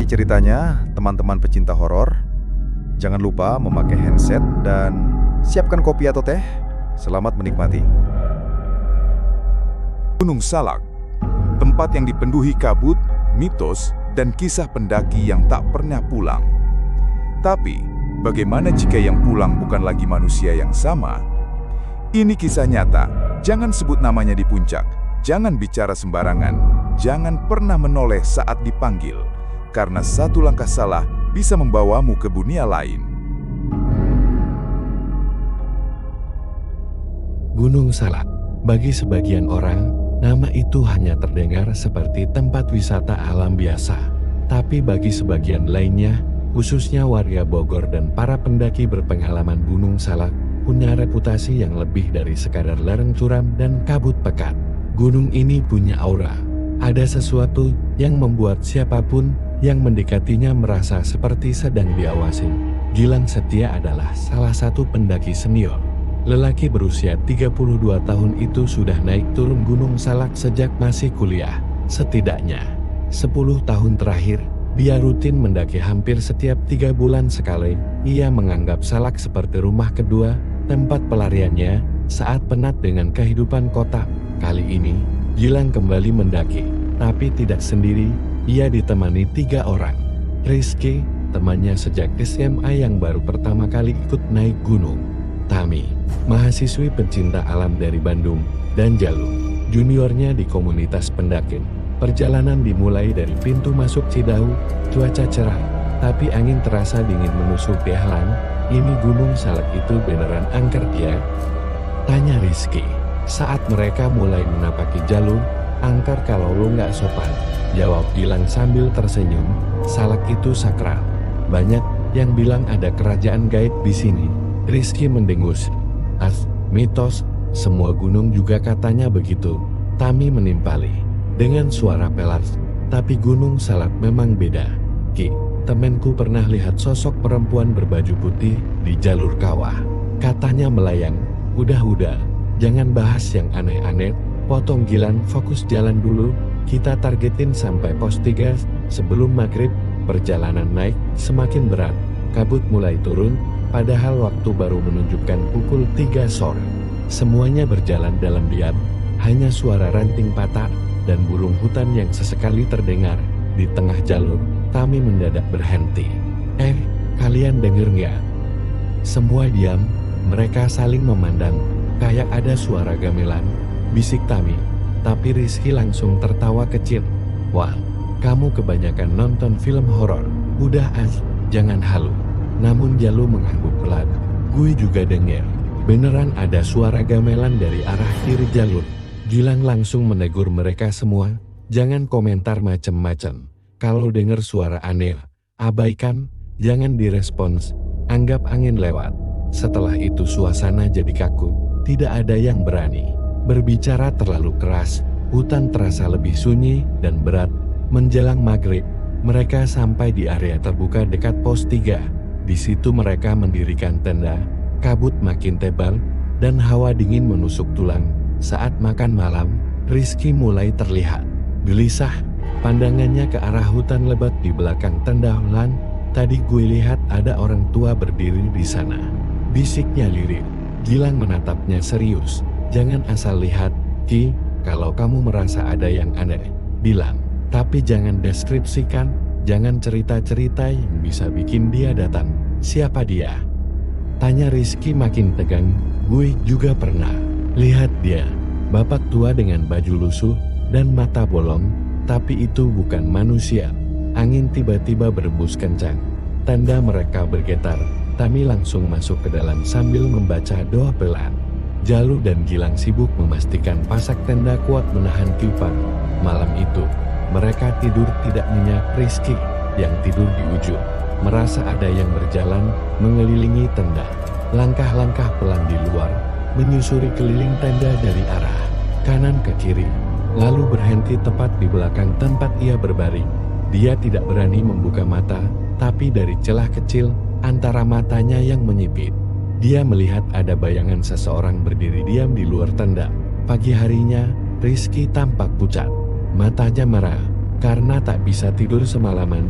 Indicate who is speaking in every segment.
Speaker 1: ceritanya, teman-teman pecinta horor. Jangan lupa memakai handset dan siapkan kopi atau teh. Selamat menikmati.
Speaker 2: Gunung Salak, tempat yang dipenuhi kabut, mitos, dan kisah pendaki yang tak pernah pulang. Tapi, bagaimana jika yang pulang bukan lagi manusia yang sama? Ini kisah nyata, jangan sebut namanya di puncak, jangan bicara sembarangan, jangan pernah menoleh saat dipanggil, karena satu langkah salah bisa membawamu ke dunia lain.
Speaker 3: Gunung Salak, bagi sebagian orang, nama itu hanya terdengar seperti tempat wisata alam biasa. Tapi bagi sebagian lainnya, khususnya warga Bogor dan para pendaki berpengalaman, Gunung Salak punya reputasi yang lebih dari sekadar lereng curam dan kabut pekat. Gunung ini punya aura. Ada sesuatu yang membuat siapapun yang mendekatinya merasa seperti sedang diawasi. Gilang Setia adalah salah satu pendaki senior. Lelaki berusia 32 tahun itu sudah naik turun Gunung Salak sejak masih kuliah. Setidaknya 10 tahun terakhir, dia rutin mendaki hampir setiap 3 bulan sekali. Ia menganggap Salak seperti rumah kedua, tempat pelariannya saat penat dengan kehidupan kota. Kali ini, Gilang kembali mendaki, tapi tidak sendiri. Ia ditemani 3 orang. Rizky, temannya sejak SMA yang baru pertama kali ikut naik gunung. Tami, mahasiswi pencinta alam dari Bandung, dan Jalu, juniornya di komunitas pendaki. Perjalanan dimulai dari pintu masuk Cidahu. Cuaca cerah, tapi angin terasa dingin menusuk di halang. Ini Gunung Salak itu beneran angker ya? Tanya Rizky saat mereka mulai menapaki jalur. Angker kalau lo nggak sopan, jawab Gilang sambil tersenyum. Salak itu sakral. Banyak yang bilang ada kerajaan gaib di sini. Rizky mendengus. Mitos, semua gunung juga katanya begitu. Tami menimpali dengan suara pelat. Tapi Gunung Salak memang beda. Ki, temenku pernah lihat sosok perempuan berbaju putih di jalur kawah. Katanya melayang. Udah, jangan bahas yang aneh-aneh. Potong Gilang, fokus jalan dulu. Kita targetin sampai pos 3 sebelum maghrib. Perjalanan naik semakin berat. Kabut mulai turun. Padahal waktu baru menunjukkan pukul 3 sore. Semuanya berjalan dalam diam. Hanya suara ranting patah dan burung hutan yang sesekali terdengar. Di tengah jalur, Tami mendadak berhenti. Kalian denger nggak? Semua diam. Mereka saling memandang. Kayak ada suara gamelan, bisik Tami. Tapi Rizky langsung tertawa kecil. Wah, kamu kebanyakan nonton film horor. Udah jangan halu. Namun Jalu mengangguk pelan. Gue juga denger. Beneran ada suara gamelan dari arah kiri jalur. Gilang langsung menegur mereka semua. Jangan komentar macem-macem. Kalau denger suara aneh, abaikan, jangan direspons. Anggap angin lewat. Setelah itu suasana jadi kaku. Tidak ada yang berani berbicara terlalu keras. Hutan terasa lebih sunyi dan berat. Menjelang maghrib, mereka sampai di area terbuka dekat pos 3. Di situ mereka mendirikan tenda. Kabut makin tebal dan hawa dingin menusuk tulang. Saat makan malam, Rizky mulai terlihat gelisah. Pandangannya ke arah hutan lebat di belakang tenda. Tadi gue lihat ada orang tua berdiri di sana, bisiknya lirih. Gilang menatapnya serius. Jangan asal lihat, Ki. Kalau kamu merasa ada yang aneh, bilang. Tapi jangan deskripsikan. Jangan cerita-cerita yang bisa bikin dia datang. Siapa dia? Tanya Rizky makin tegang. Gue juga pernah lihat dia. Bapak tua dengan baju lusuh dan mata bolong. Tapi itu bukan manusia. Angin tiba-tiba berembus kencang. Tanda mereka bergetar. Tami langsung masuk ke dalam sambil membaca doa pelan. Jalu dan Gilang sibuk memastikan pasak tenda kuat menahan tiupan. Malam itu, mereka tidur tidak nyenyak. Rizky yang tidur di ujung merasa ada yang berjalan mengelilingi tenda. Langkah-langkah pelan di luar menyusuri keliling tenda dari arah kanan ke kiri, lalu berhenti tepat di belakang tempat ia berbaring. Dia tidak berani membuka mata, tapi dari celah kecil antara matanya yang menyipit, dia melihat ada bayangan seseorang berdiri diam di luar tenda. Pagi harinya, Rizky tampak pucat. Matanya merah, karena tak bisa tidur semalaman.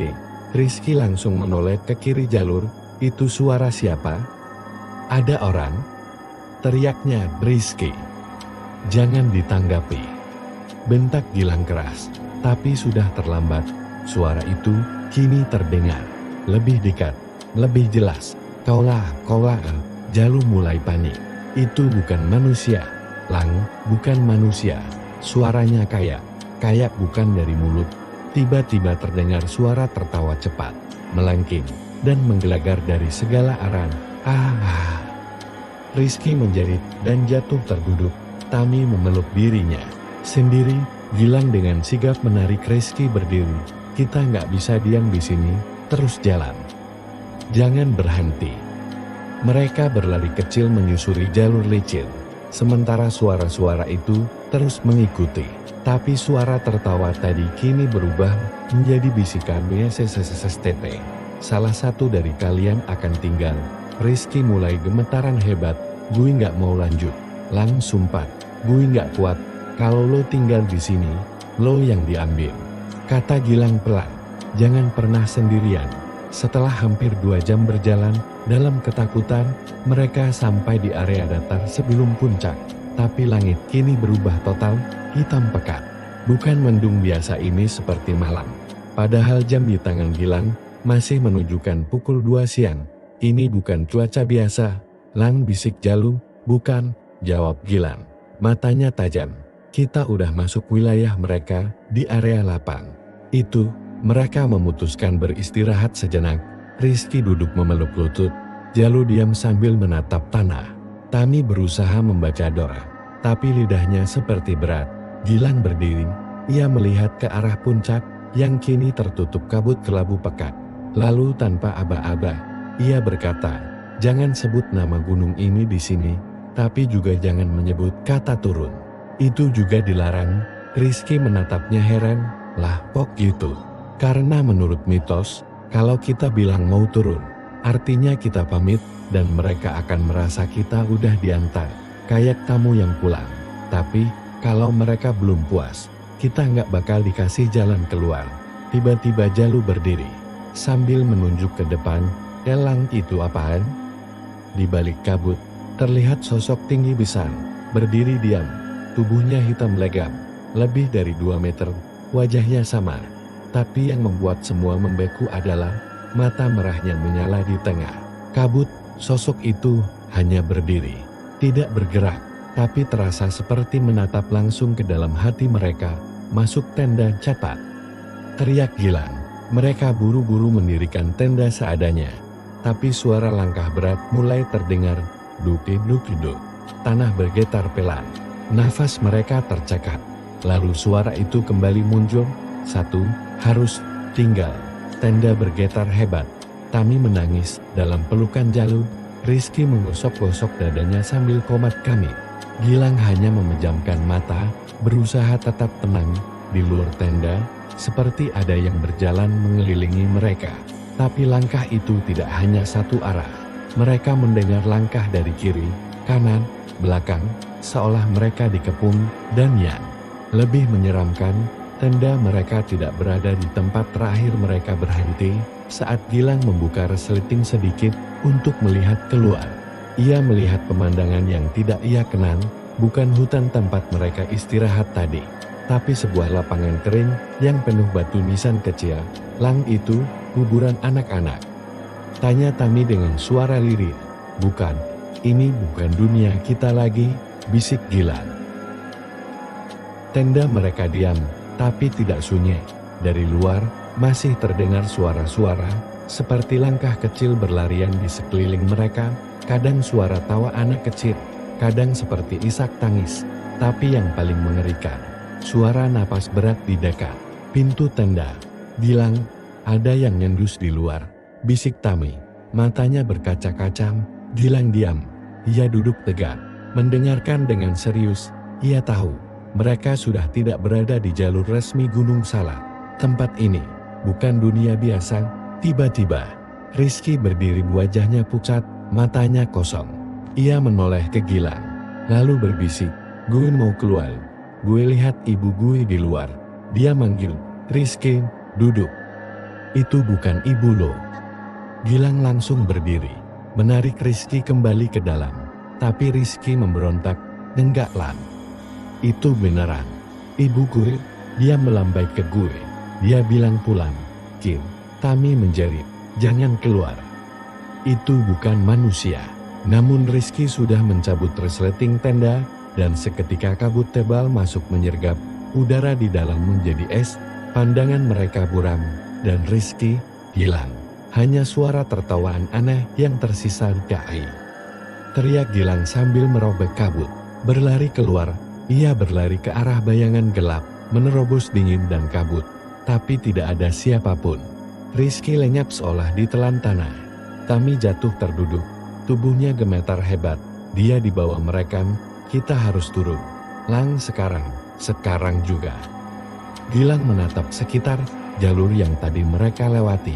Speaker 3: berhenti. Rizky langsung menoleh ke kiri jalur. Itu suara siapa? Ada orang? Teriaknya Rizky. Jangan ditanggapi, bentak Gilang keras. Tapi sudah terlambat. Suara itu kini terdengar lebih dekat, lebih jelas. Kaulah. Jalu mulai panik. Itu bukan manusia. Lang, bukan manusia. Suaranya kayak bukan dari mulut. Tiba-tiba terdengar suara tertawa cepat, melengking, dan menggelegar dari segala arah. Rizky menjerit dan jatuh terduduk. Tami memeluk dirinya sendiri. Gilang dengan sigap menarik Rizky berdiri. Kita nggak bisa diam di sini, terus jalan. Jangan berhenti. Mereka berlari kecil menyusuri jalur licin. Sementara suara-suara itu terus mengikuti. Tapi suara tertawa tadi kini berubah menjadi bisikan BSSSSTT. Salah satu dari kalian akan tinggal. Rizky mulai gemetaran hebat. Gue nggak mau lanjut. Lang, sumpah, gue nggak kuat. Kalau lo tinggal di sini, lo yang diambil. Kata Gilang pelan. Jangan pernah sendirian. Setelah hampir 2 jam berjalan, dalam ketakutan, mereka sampai di area datar sebelum puncak. Tapi langit kini berubah total, hitam pekat. Bukan mendung biasa ini seperti malam. Padahal jam di tangan Gilang masih menunjukkan pukul 2 siang. Ini bukan cuaca biasa. Lang, bisik Jalu. Bukan, jawab Gilang. Matanya tajam. Kita udah masuk wilayah mereka, di area lapang. Itu, mereka memutuskan beristirahat sejenak. Rizky duduk memeluk lutut. Jalu diam sambil menatap tanah. Tami berusaha membaca doa, tapi lidahnya seperti berat. Gilang berdiri. Ia melihat ke arah puncak yang kini tertutup kabut kelabu pekat. Lalu tanpa aba-aba, ia berkata, "Jangan sebut nama gunung ini di sini, tapi juga jangan menyebut kata turun." Itu juga dilarang. Rizky menatapnya heran. "Lah kok gitu?" "Karena menurut mitos, kalau kita bilang mau turun, artinya kita pamit dan mereka akan merasa kita udah diantar, kayak tamu yang pulang. Tapi, kalau mereka belum puas, kita nggak bakal dikasih jalan keluar." Tiba-tiba Jalu berdiri, sambil menunjuk ke depan. "Elang, itu apaan?" Di balik kabut, terlihat sosok tinggi besar, berdiri diam. Tubuhnya hitam legam, lebih dari 2 meter, wajahnya sama. Tapi yang membuat semua membeku adalah mata merahnya menyala di tengah kabut. Sosok itu hanya berdiri, tidak bergerak, tapi terasa seperti menatap langsung ke dalam hati mereka. "Masuk tenda cepat!" teriak Gilang. Mereka buru-buru mendirikan tenda seadanya. Tapi suara langkah berat mulai terdengar. Duk-duk-duk. Tanah bergetar pelan. Nafas mereka tercekat. Lalu suara itu kembali muncul. "Satu, harus tinggal." Tenda bergetar hebat. Tami menangis dalam pelukan Jalu. Rizky menggosok-gosok dadanya sambil komat kamit. Gilang hanya memejamkan mata, berusaha tetap tenang. Di luar tenda, seperti ada yang berjalan mengelilingi mereka. Tapi langkah itu tidak hanya satu arah. Mereka mendengar langkah dari kiri, kanan, belakang, seolah mereka dikepung. Dan yang lebih menyeramkan, tenda mereka tidak berada di tempat terakhir mereka berhenti. Saat Gilang membuka resleting sedikit untuk melihat keluar, ia melihat pemandangan yang tidak ia kenal. Bukan hutan tempat mereka istirahat tadi, tapi sebuah lapangan kering yang penuh batu nisan kecil. "Lang, itu kuburan anak-anak?" tanya Tami dengan suara lirih. "Bukan, ini bukan dunia kita lagi," bisik Gilang. Tenda mereka diam, tapi tidak sunyi. Dari luar, masih terdengar suara-suara, seperti langkah kecil berlarian di sekeliling mereka, kadang suara tawa anak kecil, kadang seperti isak tangis. Tapi yang paling mengerikan, suara napas berat di dekat pintu tenda. "Gilang, ada yang nyendus di luar," bisik Tami. Matanya berkaca-kaca. Gilang diam. Ia duduk tegak, mendengarkan dengan serius. Ia tahu, mereka sudah tidak berada di jalur resmi Gunung Salak. Tempat ini bukan dunia biasa. Tiba-tiba, Rizky berdiri, wajahnya pucat, matanya kosong. Ia menoleh ke Gilang, lalu berbisik, "Gue mau keluar. Gue lihat ibu gue di luar." Dia manggil, "Rizky, duduk." "Itu bukan ibu lo." Gilang langsung berdiri, menarik Rizky kembali ke dalam. Tapi Rizky memberontak, "Enggak, Lan. Itu beneran ibu gue." Dia melambai ke gue. Dia bilang pulang. "Kim." Tami menjerit, "Jangan keluar. Itu bukan manusia." Namun Rizky sudah mencabut resleting tenda, dan seketika kabut tebal masuk menyergap. Udara di dalam menjadi es. Pandangan mereka buram, dan Rizky hilang. Hanya suara tertawaan aneh yang tersisa di KI. Teriak Gilang sambil merobek kabut. Berlari keluar, ia berlari ke arah bayangan gelap, menerobos dingin dan kabut. Tapi tidak ada siapapun. Rizky lenyap seolah ditelan tanah. Tami jatuh terduduk, tubuhnya gemetar hebat. Dia di bawah mereka. "Kita harus turun. Lang, sekarang juga." Gilang menatap sekitar, jalur yang tadi mereka lewati.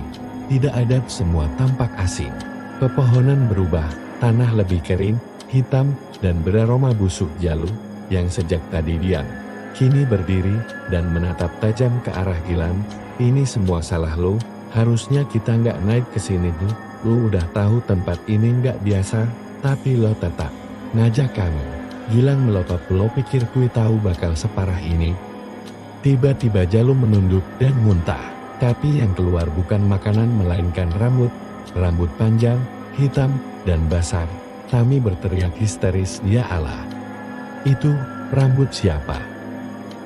Speaker 3: Tidak ada, semua tampak asing. Pepohonan berubah, tanah lebih kering, hitam, dan beraroma busuk. Jalu, yang sejak tadi diam, kini berdiri dan menatap tajam ke arah Gilang. "Ini semua salah lo. Harusnya kita nggak naik ke sini tuh. Lo udah tahu tempat ini nggak biasa, tapi lo tetap ngajak kami." Gilang melotot. "Lo pikir kui tahu bakal separah ini?" Tiba-tiba Jalu menunduk dan muntah. Tapi yang keluar bukan makanan melainkan rambut. Rambut panjang, hitam, dan basah. Tami berteriak histeris, "Ya Allah! Itu rambut siapa?"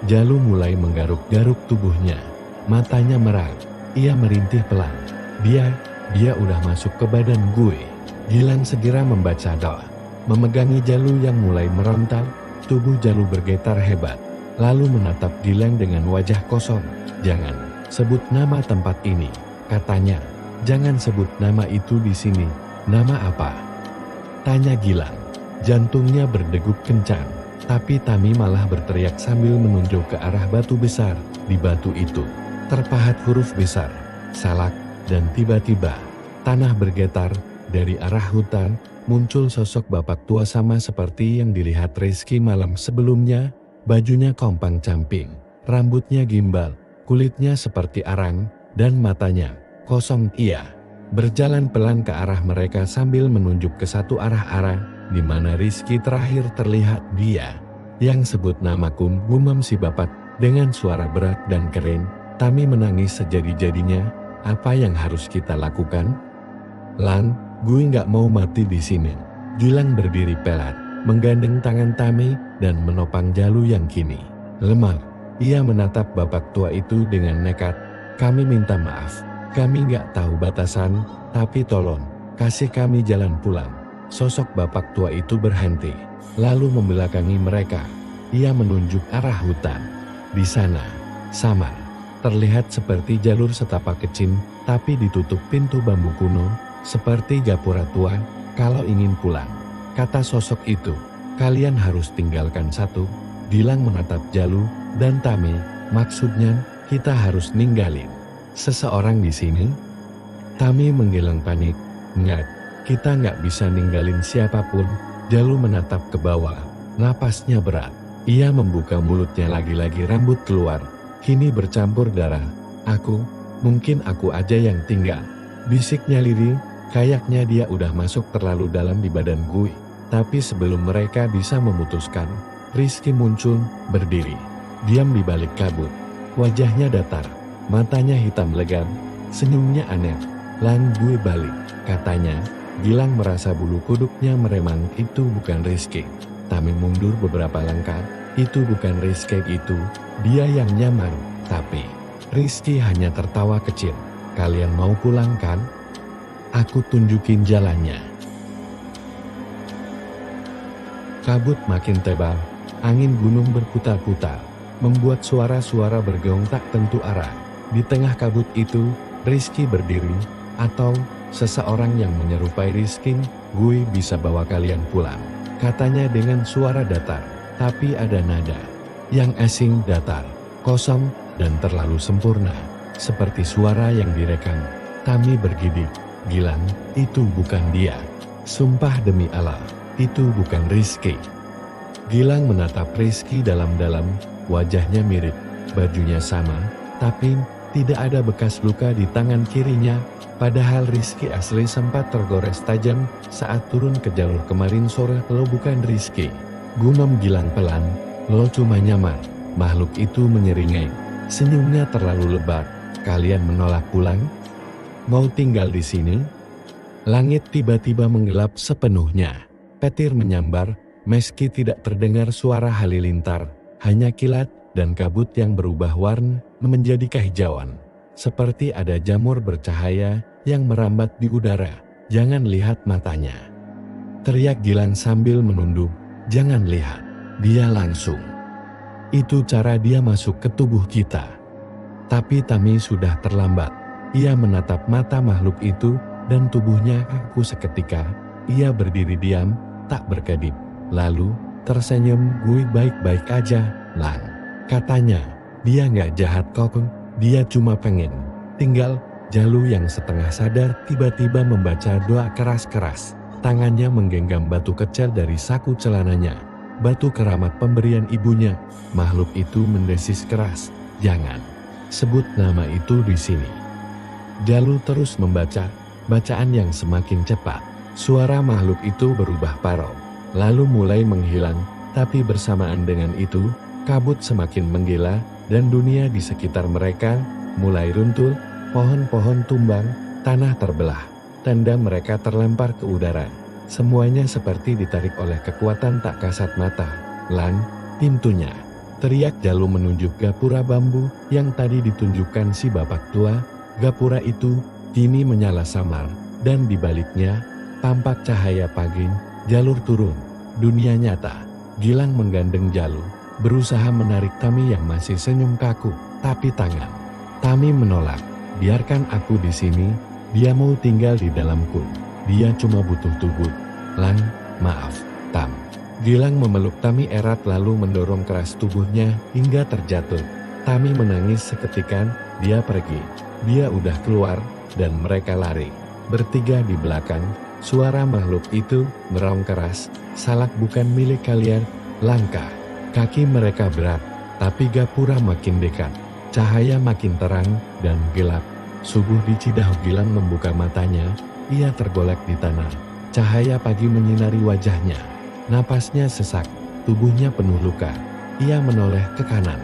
Speaker 3: Jalu mulai menggaruk-garuk tubuhnya. Matanya merah. Ia merintih pelan. Dia udah masuk ke badan gue." Gilang segera membaca doa. Memegangi Jalu yang mulai merontal. Tubuh Jalu bergetar hebat. lalu menatap Gilang dengan wajah kosong. "Jangan sebut nama tempat ini," katanya. "Jangan sebut nama itu di sini." "Nama apa?" tanya Gilang. Jantungnya berdegup kencang, tapi Tami malah berteriak sambil menunjuk ke arah batu besar. Di batu itu terpahat huruf besar, Salak, dan tiba-tiba tanah bergetar. Dari arah hutan muncul sosok bapak tua sama seperti yang dilihat Rizky malam sebelumnya. Bajunya kompang-camping, rambutnya gimbal, kulitnya seperti arang, dan matanya kosong. Ia berjalan pelan ke arah mereka sambil menunjuk ke satu arah di mana Rizky terakhir terlihat. "Dia yang sebut namaku," gumam si bapak dengan suara berat dan kering. Tami menangis sejadi-jadinya. "Apa yang harus kita lakukan?" "Lan, gue nggak mau mati di sini." Gilang berdiri pelat, menggandeng tangan Tami dan menopang Jalu yang kini lemah. Ia menatap bapak tua itu dengan nekat. "Kami minta maaf. Kami nggak tahu batasan, tapi tolong kasih kami jalan pulang." Sosok bapak tua itu berhenti, lalu membelakangi mereka. Ia menunjuk arah hutan. Di sana, samar, terlihat seperti jalur setapak kecil, tapi ditutup pintu bambu kuno, seperti gapura tua. "Kalau ingin pulang," kata sosok itu, "kalian harus tinggalkan satu." Gilang menatap Jalu dan Tami. "Maksudnya, kita harus ninggalin seseorang di sini?" Tami menggeleng panik. "Enggak, kita nggak bisa ninggalin siapapun." Jalu menatap ke bawah, napasnya berat. Ia membuka mulutnya, lagi-lagi rambut keluar, kini bercampur darah. Mungkin aku aja yang tinggal," bisiknya lirih. Kayaknya dia udah masuk terlalu dalam di badan gue. Tapi sebelum mereka bisa memutuskan, Rizky muncul, berdiri, diam di balik kabut. Wajahnya datar, matanya hitam legam, senyumnya aneh. "Lan, gue balik," katanya. Gilang merasa bulu kuduknya meremang. Itu bukan Rizky. Tami mundur beberapa langkah. Itu bukan Rizky itu, dia yang nyamar. Tapi Rizky hanya tertawa kecil. "Kalian mau pulang kan? Aku tunjukin jalannya." Kabut makin tebal, angin gunung berputar-putar, membuat suara-suara bergaung tak tentu arah. Di tengah kabut itu, Rizky berdiri, atau seseorang yang menyerupai Rizky. "Gue bisa bawa kalian pulang," katanya dengan suara datar, tapi ada nada yang asing, datar, kosong, dan terlalu sempurna, seperti suara yang direkam. Tami bergidik. "Gilang, itu bukan dia. Sumpah demi Allah, itu bukan Rizky." Gilang menatap Rizky dalam-dalam, wajahnya mirip, bajunya sama, tapi tidak ada bekas luka di tangan kirinya. Padahal Rizky asli sempat tergores tajam saat turun ke jalur kemarin sore. "Lo bukan Rizky," gumam Gilang pelan. "Lo cuma nyamar." Makhluk itu menyeringai, senyumnya terlalu lebar. "Kalian menolak pulang? Mau tinggal di sini?" Langit tiba-tiba menggelap sepenuhnya. Petir menyambar, meski tidak terdengar suara halilintar, hanya kilat dan kabut yang berubah warna menjadi kehijauan. Seperti ada jamur bercahaya yang merambat di udara. "Jangan lihat matanya," teriak Gilang sambil menunduk. "Jangan lihat dia langsung. Itu cara dia masuk ke tubuh kita." Tapi Tami sudah terlambat. Ia menatap mata makhluk itu dan tubuhnya kaku seketika. Ia berdiri diam, tak berkedip. Lalu tersenyum. "Gue baik-baik aja, Lan," katanya. "Dia nggak jahat kok, dia cuma pengen tinggal." Jalu yang setengah sadar tiba-tiba membaca doa keras-keras. Tangannya menggenggam batu kecil dari saku celananya. Batu keramat pemberian ibunya. Makhluk itu mendesis keras. "Jangan sebut nama itu di sini." Jalu terus membaca, bacaan yang semakin cepat. Suara makhluk itu berubah parau, lalu mulai menghilang, tapi bersamaan dengan itu, kabut semakin menggila, dan dunia di sekitar mereka mulai runtuh, pohon-pohon tumbang, tanah terbelah, tenda mereka terlempar ke udara. Semuanya seperti ditarik oleh kekuatan tak kasat mata. "Lan, pintunya!" teriak Jalu menunjuk gapura bambu yang tadi ditunjukkan si bapak tua. Gapura itu kini menyala samar, dan di baliknya tampak cahaya pagi. Jalur turun, dunia nyata. Gilang menggandeng Jalu, berusaha menarik Tami yang masih senyum kaku, tapi tangan Tami menolak. Biarkan aku di sini, dia mau tinggal di dalamku. Dia cuma butuh tubuh. Lang, maaf, Tam. Gilang memeluk Tami erat lalu mendorong keras tubuhnya hingga terjatuh. Tami menangis seketika, dia pergi. Dia udah keluar, dan mereka lari. Bertiga di belakang, suara makhluk itu meraung keras. Salak bukan milik kalian, langkah. Kaki mereka berat, tapi gapura makin dekat. Cahaya makin terang dan gelap. Subuh di Cidahu. Gilang membuka matanya, ia tergolek di tanah. Cahaya pagi menyinari wajahnya. Napasnya sesak, tubuhnya penuh luka. Ia menoleh ke kanan.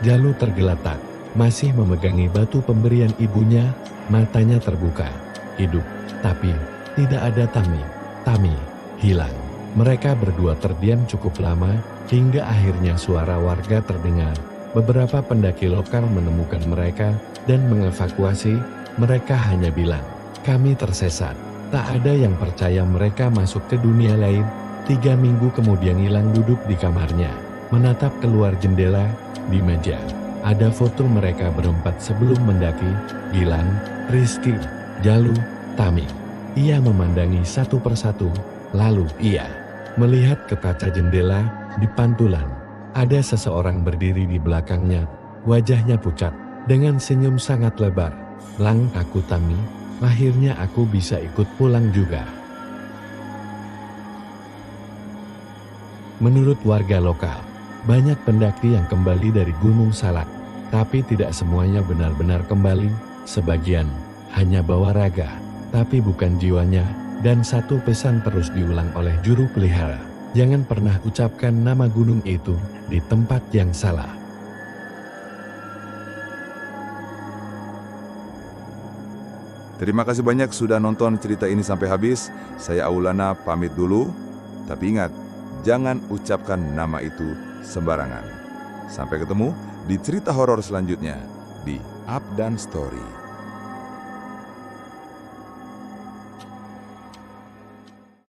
Speaker 3: Jalu tergeletak, masih memegangi batu pemberian ibunya, matanya terbuka. Hidup, tapi tidak ada Tami. Tami hilang. Mereka berdua terdiam cukup lama, hingga akhirnya suara warga terdengar. Beberapa pendaki lokal menemukan mereka dan mengevakuasi. Mereka hanya bilang, kami tersesat. Tak ada yang percaya mereka masuk ke dunia lain. 3 minggu kemudian Gilang duduk di kamarnya, menatap keluar jendela. Di meja ada foto mereka berempat sebelum mendaki. Gilang, Rizky, Jalu, Tami. Ia memandangi satu persatu, lalu ia melihat ke kaca jendela. Di pantulan ada seseorang berdiri di belakangnya, wajahnya pucat, dengan senyum sangat lebar. Lang, aku Tami, akhirnya aku bisa ikut pulang juga. Menurut warga lokal, banyak pendaki yang kembali dari Gunung Salak, tapi tidak semuanya benar-benar kembali. Sebagian hanya bawa raga, tapi bukan jiwanya. Dan satu pesan terus diulang oleh juru pelihara, jangan pernah ucapkan nama gunung itu di tempat yang salah.
Speaker 2: Terima kasih banyak sudah nonton cerita ini sampai habis. Saya Aulana pamit dulu. Tapi ingat, jangan ucapkan nama itu sembarangan. Sampai ketemu di cerita horor selanjutnya di Up Dan Story.